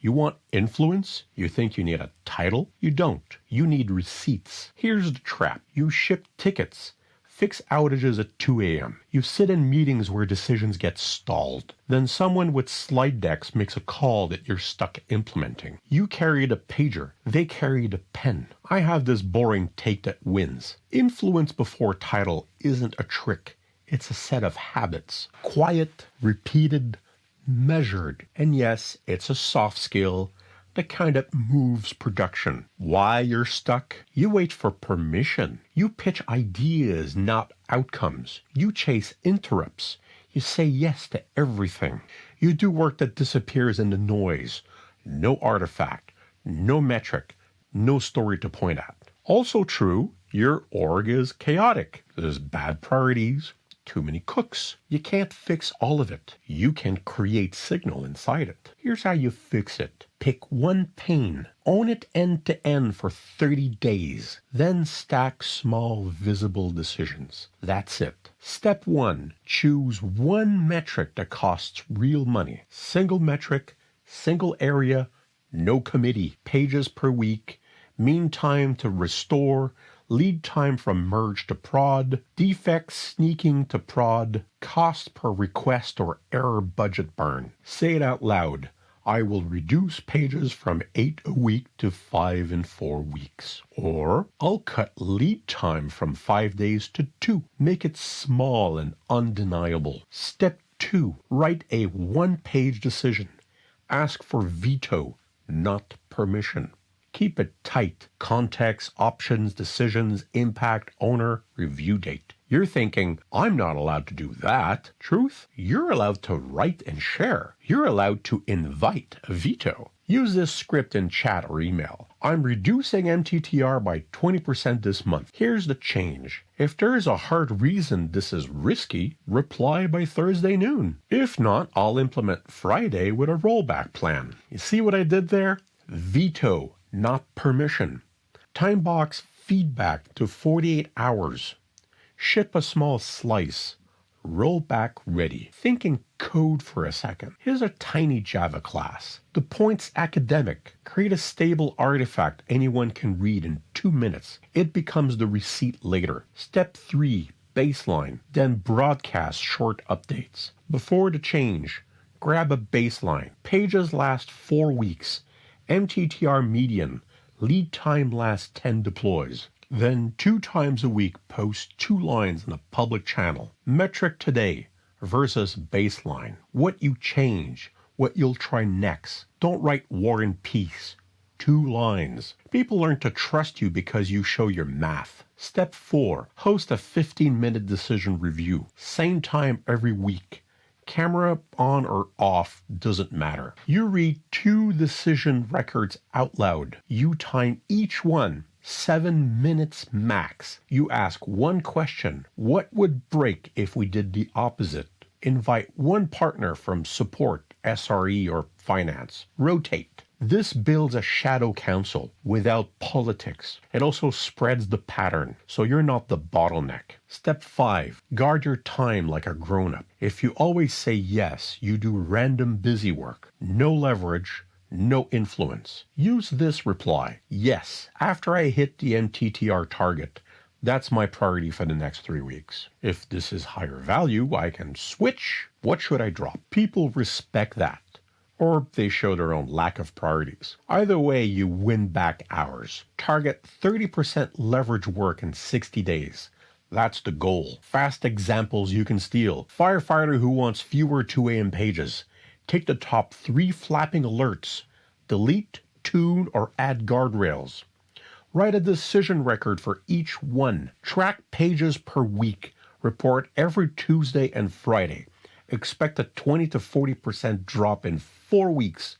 You want influence? You think you need a title? You don't. You need receipts. Here's the trap. You ship tickets. Fix outages at 2 a.m. You sit in meetings where decisions get stalled. Then someone with slide decks makes a call that you're stuck implementing. You carried a pager. They carried a pen. I have this boring take that wins. Influence before title isn't a trick. It's a set of habits. Quiet, repeated, measured. And yes, it's a soft skill. The kind that moves production. Why you're stuck? You wait for permission. You pitch ideas, not outcomes. You chase interrupts. You say yes to everything. You do work that disappears in the noise. No artifact, no metric, no story to point at. Also true, your org is chaotic. There's bad priorities, too many cooks. You can't fix all of it. You can create signal inside it. Here's how you fix it. Pick one pane. Own it end to end for 30 days. Then stack small, visible decisions. That's it. Step 1. Choose one metric that costs real money. Single metric, single area, no committee. Pages per week, mean time to restore, lead time from merge to prod, defects sneaking to prod, cost per request or error budget burn. Say it out loud. I will reduce pages from 8 a week to 5 in 4 weeks. Or I'll cut lead time from 5 days to 2. Make it small and undeniable. Step 2. Write a one-page decision. Ask for veto, not permission. Keep it tight. Context, options, decisions, impact, owner, review date. You're thinking, I'm not allowed to do that. Truth, you're allowed to write and share. You're allowed to invite a veto. Use this script in chat or email. I'm reducing MTTR by 20% this month. Here's the change. If there's a hard reason this is risky, reply by Thursday noon. If not, I'll implement Friday with a rollback plan. You see what I did there? Veto, not permission. Timebox feedback to 48 hours. Ship a small slice. Rollback ready. Think in code for a second. Here's a tiny Java class. The point's academic. Create a stable artifact anyone can read in 2 minutes. It becomes the receipt later. Step 3, baseline. Then broadcast short updates. Before the change, grab a baseline. Pages last 4 weeks. MTTR median. Lead time lasts 10 deploys. Then 2 times a week post 2 lines in a public channel. Metric today versus baseline. What you change, what you'll try next. Don't write War and Peace. 2 lines. People learn to trust you because you show your math. Step 4. Host a 15-minute decision review. Same time every week. Camera on or off doesn't matter. You read 2 decision records out loud. You time each one. 7 minutes max. You ask one question. What would break if we did the opposite? Invite one partner from support, SRE, or finance. Rotate. This builds a shadow council without politics. It also spreads the pattern, so you're not the bottleneck. Step 5. Guard your time like a grown-up. If you always say yes, you do random busy work. No leverage. No influence. Use this reply. Yes, after I hit the MTTR target, that's my priority for the next 3 weeks. If this is higher value, I can switch. What should I drop? People respect that. Or they show their own lack of priorities. Either way, you win back hours. Target 30% leverage work in 60 days. That's the goal. Fast examples you can steal. Firefighter who wants fewer 2 a.m. pages. Take the top 3 flapping alerts. Delete, tune, or add guardrails. Write a decision record for each one. Track pages per week. Report every Tuesday and Friday. Expect a 20 to 40% drop in 4 weeks.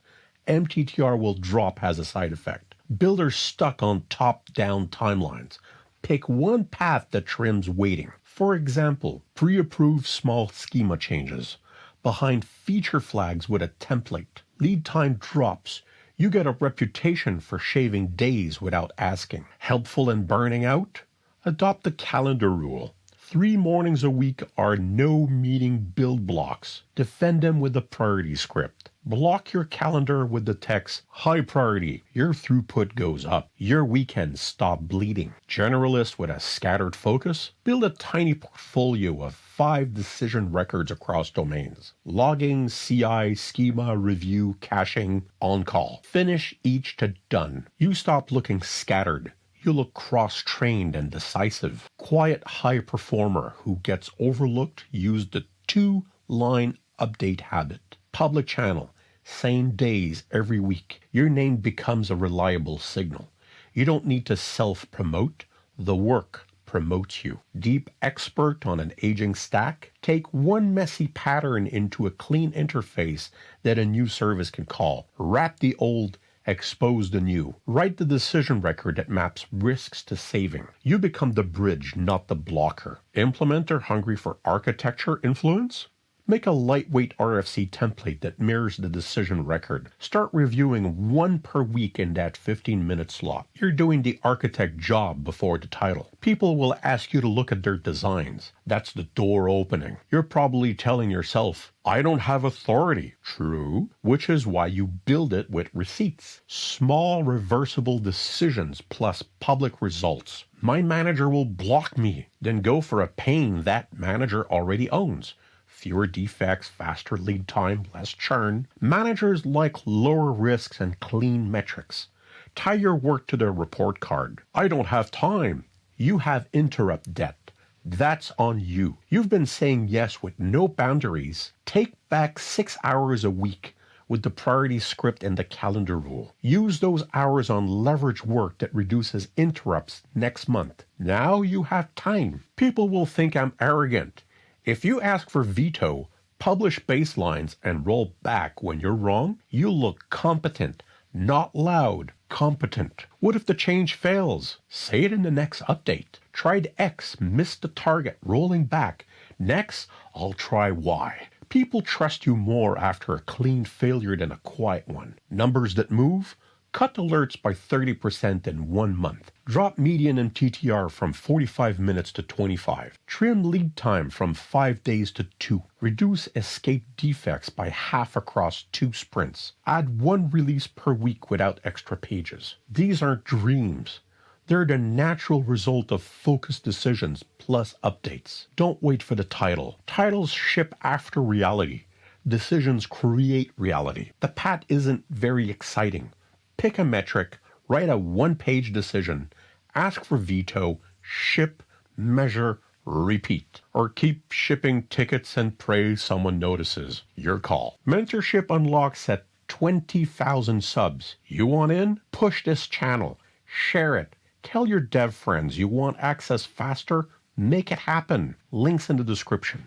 MTTR will drop as a side effect. Builders stuck on top-down timelines. Pick one path that trims waiting. For example, pre-approve small schema changes. Behind feature flags with a template. Lead time drops. You get a reputation for shaving days without asking. Helpful in burning out? Adopt the calendar rule. 3 mornings a week are no meeting build blocks. Defend them with the priority script. Block your calendar with the text, high priority, your throughput goes up, your weekends stop bleeding. Generalist with a scattered focus, build a tiny portfolio of 5 decision records across domains. Logging, CI, schema, review, caching, on-call. Finish each to done. You stop looking scattered. You look cross-trained and decisive. Quiet high performer who gets overlooked used the 2-line update habit. Public channel, same days every week. Your name becomes a reliable signal. You don't need to self-promote. The work promotes you. Deep expert on an aging stack? Take one messy pattern into a clean interface that a new service can call. Wrap the old, expose the new. Write the decision record that maps risks to saving. You become the bridge, not the blocker. Implementer hungry for architecture influence? Make a lightweight RFC template that mirrors the decision record. Start reviewing 1 per week in that 15-minute slot. You're doing the architect job before the title. People will ask you to look at their designs. That's the door opening. You're probably telling yourself, I don't have authority. True, which is why you build it with receipts. Small reversible decisions plus public results. My manager will block me. Then go for a pain that manager already owns. Fewer defects, faster lead time, less churn. Managers like lower risks and clean metrics. Tie your work to their report card. I don't have time. You have interrupt debt. That's on you. You've been saying yes with no boundaries. Take back 6 hours a week with the priority script and the calendar rule. Use those hours on leverage work that reduces interrupts next month. Now you have time. People will think I'm arrogant. If you ask for veto, publish baselines, and roll back when you're wrong, you look competent, not loud, competent. What if the change fails? Say it in the next update. Tried X, missed the target, rolling back. Next, I'll try Y. People trust you more after a clean failure than a quiet one. Numbers that move? Cut alerts by 30% in 1 month. Drop median MTTR from 45 minutes to 25. Trim lead time from 5 days to 2. Reduce escape defects by half across 2 sprints. Add 1 release per week without extra pages. These aren't dreams. They're the natural result of focused decisions plus updates. Don't wait for the title. Titles ship after reality. Decisions create reality. The path isn't very exciting. Pick a metric, write a 1-page decision, ask for veto, ship, measure, repeat. Or keep shipping tickets and pray someone notices. Your call. Mentorship unlocks at 20,000 subs. You want in? Push this channel. Share it. Tell your dev friends you want access faster. Make it happen. Links in the description.